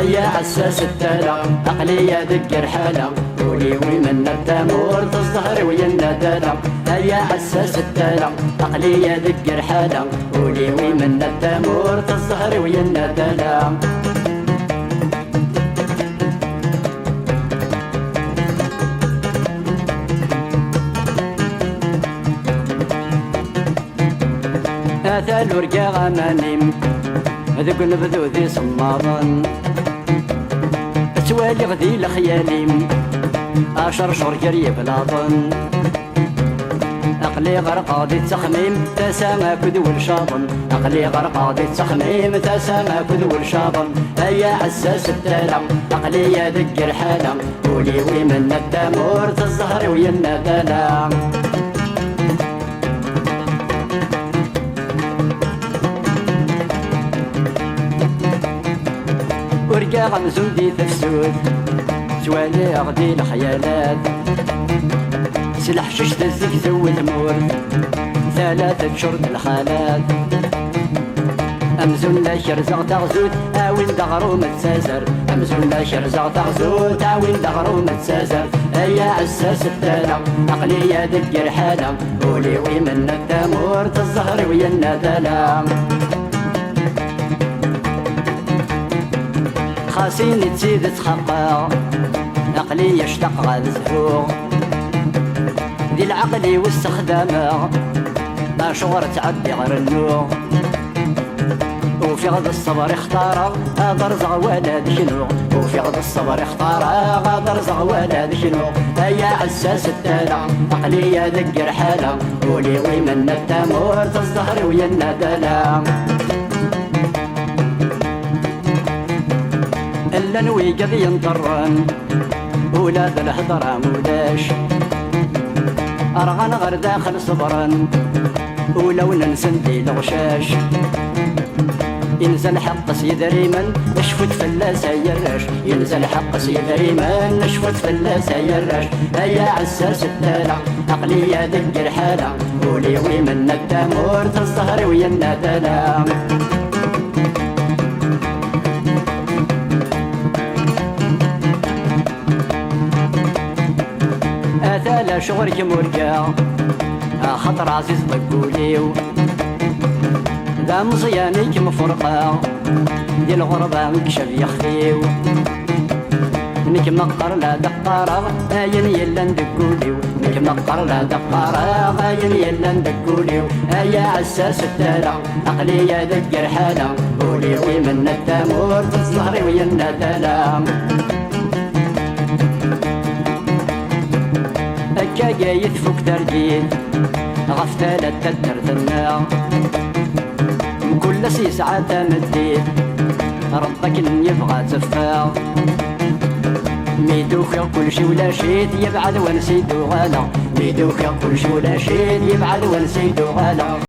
هيا عساس التلا عقلية دق رحالة وليوي من التامور تزهر ويا الندالة هيا عساس التلا عقلية دق رحالة وليوي من التامور تزهر ويا الندالة أثال ورقا غمانيم ذوك نبذو ذي صماضا توالي غذي لخياليم عشر شهور قريب لاضن عقلي غرقا ذي التخميم تسامى كدول شاطن عقلي غرقا ذي التخميم تسامى كدول شاطن هيا عساس التالة عقلي دق رحالة وليوي من التامور تزهر ويا الندالة ورقا غمزون دي تفسود توالي غدي الخيالات سلاح شش تزك زود مورد ثلاثة شرط الخالات أمزون لا شرزق تغزود أوين دغرو متسازر أمزون لا شرزق تغزود أوين دغرو متسازر هيا عساس التالة عقلية دق رحالة وليوي من التامور تزهر ويا الندالة خاسين تزيد تخقع عقلي يشتق غاد زهور ذي العقل واستخدامه ما شغر تعدي غير النور وفي غض الصبر اختاره غادر زغ ولاد شنو وفي غض الصبر اختاره غادر زغ ولاد شنو هيا عساس التالة عقلي دق رحالة وليوي من التامور تزهر ويا الندالة إلا نوي قد ينطرن ولاد الهضرة مولاش أرغن غير داخل صبرن ولو ننسندي الغشاش ينزل حق سيد ريمن نشفت فلاسة يراش ينزل حق سيد ريمن نشفت فلاسة يراش هيا عساس التالة عقلية دق رحالة وليوي من التامور تزهر ويا الندالة أثال شغرك مرقا خطر عزيز طقوليو ذا مصيانيك مفرقا دي الغربة مكشف يخفيو نك مقر لا دقارة آين يلا ندقوليو نك مقر لا دقارة آين يلا ندقوليو هيا عساس التالة عقلية دق رحالة وليوي من التامور تزهر ويا الندالة هكا جاي تفوق ترجيل غفتالة تدرت النار كل ساعة مديد ربك يبغى تفاق ميدو خير كل شي ولا شيد يبعد ونسيدو غالا ميدو خير كل شي ولا شيد يبعد ونسيدو غالا